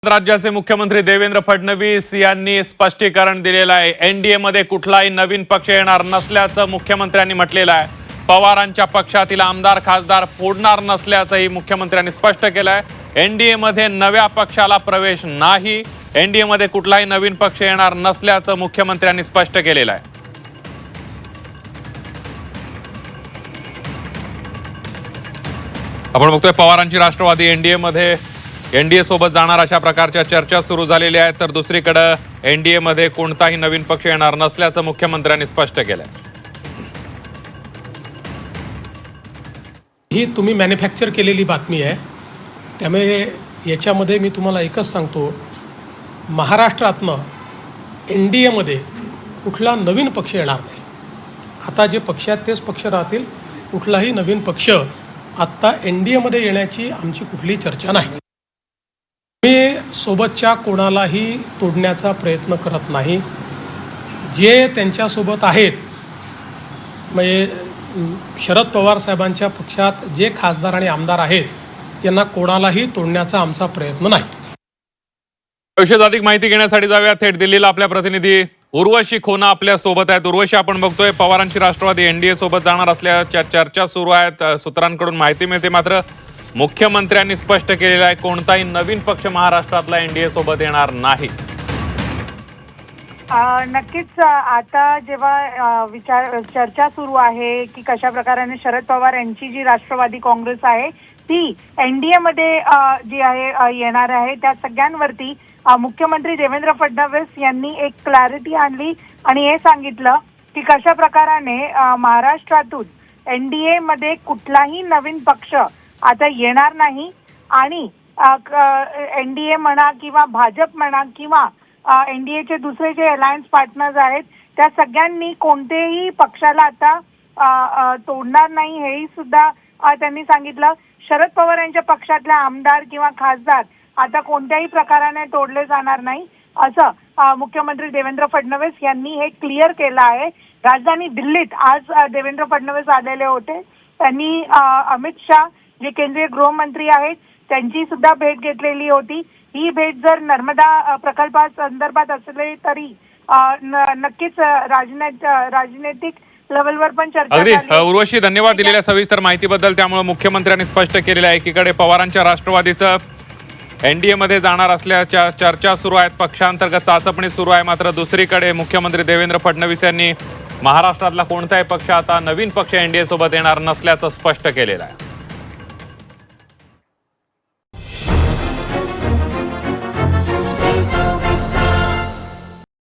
राज्याचे मुख्यमंत्री देवेंद्र फडणवीस यांनी स्पष्टीकरण दिलेलं आहे। एनडीए मध्ये कुठलाही नवीन पक्ष येणार नसल्याचं मुख्यमंत्र्यांनी म्हटलेलं आहे। पवारांच्या पक्षातील आमदार खासदार फोडणार नसल्याचंही मुख्यमंत्र्यांनी स्पष्ट केलं आहे। एनडीए मध्ये नव्या पक्षाला प्रवेश नाही, एनडीए मध्ये कुठलाही नवीन पक्ष येणार नसल्याचं मुख्यमंत्र्यांनी स्पष्ट केलेलं आहे। आपण बघतोय पवारांची राष्ट्रवादी एनडीए सोबत जाणार अशा प्रकारच्या चर्चा सुरू झालेल्या आहेत, तर दुसरीकडे एनडीए मध्ये कोणताही नवीन पक्ष येणार नसल्याचं मुख्यमंत्र्यांनी स्पष्ट केलंय। ही तुम्ही मॅन्युफॅक्चर केलेली बातमी आहे, त्यामुळे याच्यामध्ये मी तुम्हाला एकच सांगतो, महाराष्ट्रातनं एनडीए मध्ये कुठला नवीन पक्ष येणार नाही। आता जे पक्ष आहेत तेच पक्ष राहतील, कुठलाही नवीन पक्ष आत्ता एनडीए मध्ये येण्याची आमची कुठलीही चर्चा नाही। मी सोबतच्या कोणालाही तोडण्याचा प्रयत्न करत नाही। जे त्यांच्यासोबत आहेत, म्हणजे शरद पवार साहेबांच्या पक्षात जे खासदार आणि आमदार आहेत यांना कोणालाही तोडण्याचा आमचा प्रयत्न नाही। विशेष अधिक माहिती घेण्यासाठी जाऊया थेट दिल्लीला। आपल्या प्रतिनिधी उर्वशी खोना आपल्या सोबत आहेत। उर्वशी, आपण बघतोय पवारांची राष्ट्रवादी एनडीए सोबत जाणार असल्याच्या चर्चा सुरू आहेत, सूत्रांकडून माहिती मिळते, मात्र मुख्यमंत्र्यांनी स्पष्ट केलेलं आहे कोणताही नवीन पक्ष महाराष्ट्रातला एनडीए सोबत येणार नाही। नक्कीच आता जेव्हा चर्चा सुरू आहे की कशा प्रकारे शरद पवार यांची जी राष्ट्रवादी काँग्रेस आहे ती एनडीए मध्ये जी आहे येणार आहे, त्या सगळ्यांवरती मुख्यमंत्री देवेंद्र फडणवीस यांनी एक क्लॅरिटी आणली आणि हे सांगितलं की कशा प्रकारे महाराष्ट्रातून एनडीए मध्ये कुठलाही नवीन पक्ष आता येणार नाही आणि एनडीए म्हणा किंवा भाजप म्हणा किंवा एनडीएचे दुसरे जे अलायन्स पार्टनर्स आहेत त्या सगळ्यांनी कोणत्याही पक्षाला आता तोडणार नाही, हेही सुद्धा त्यांनी सांगितलं। शरद पवार यांच्या पक्षातल्या आमदार किंवा खासदार आता कोणत्याही प्रकाराने तोडले जाणार नाही, असं मुख्यमंत्री देवेंद्र फडणवीस यांनी हे क्लिअर केलं आहे। राजधानी दिल्लीत आज देवेंद्र फडणवीस आलेले होते। त्यांनी अमित शाह जे केंद्रीय गृहमंत्री आहेत त्यांची सुद्धा भेट घेतलेली होती। ही भेट जर नर्मदा प्रकल्पासंदर्भात असले तरी नक्कीच राजनैतिक लेवलवर पण चर्चा झाली। उर्वशी, धन्यवाद दिलेल्या सविस्तर माहितीबद्दल। त्यामुळे मुख्यमंत्र्यांनी स्पष्ट केलेलं आहे, एकीकडे पवारांच्या राष्ट्रवादीचं एनडीए मध्ये जाणार असल्याच्या चर्चा सुरू आहेत, पक्षांतर्गत चाचपणी सुरू आहे, मात्र दुसरीकडे मुख्यमंत्री देवेंद्र फडणवीस यांनी महाराष्ट्रातला कोणताही पक्ष आता नवीन पक्ष एनडीए सोबत येणार नसल्याचं स्पष्ट केलेलं आहे।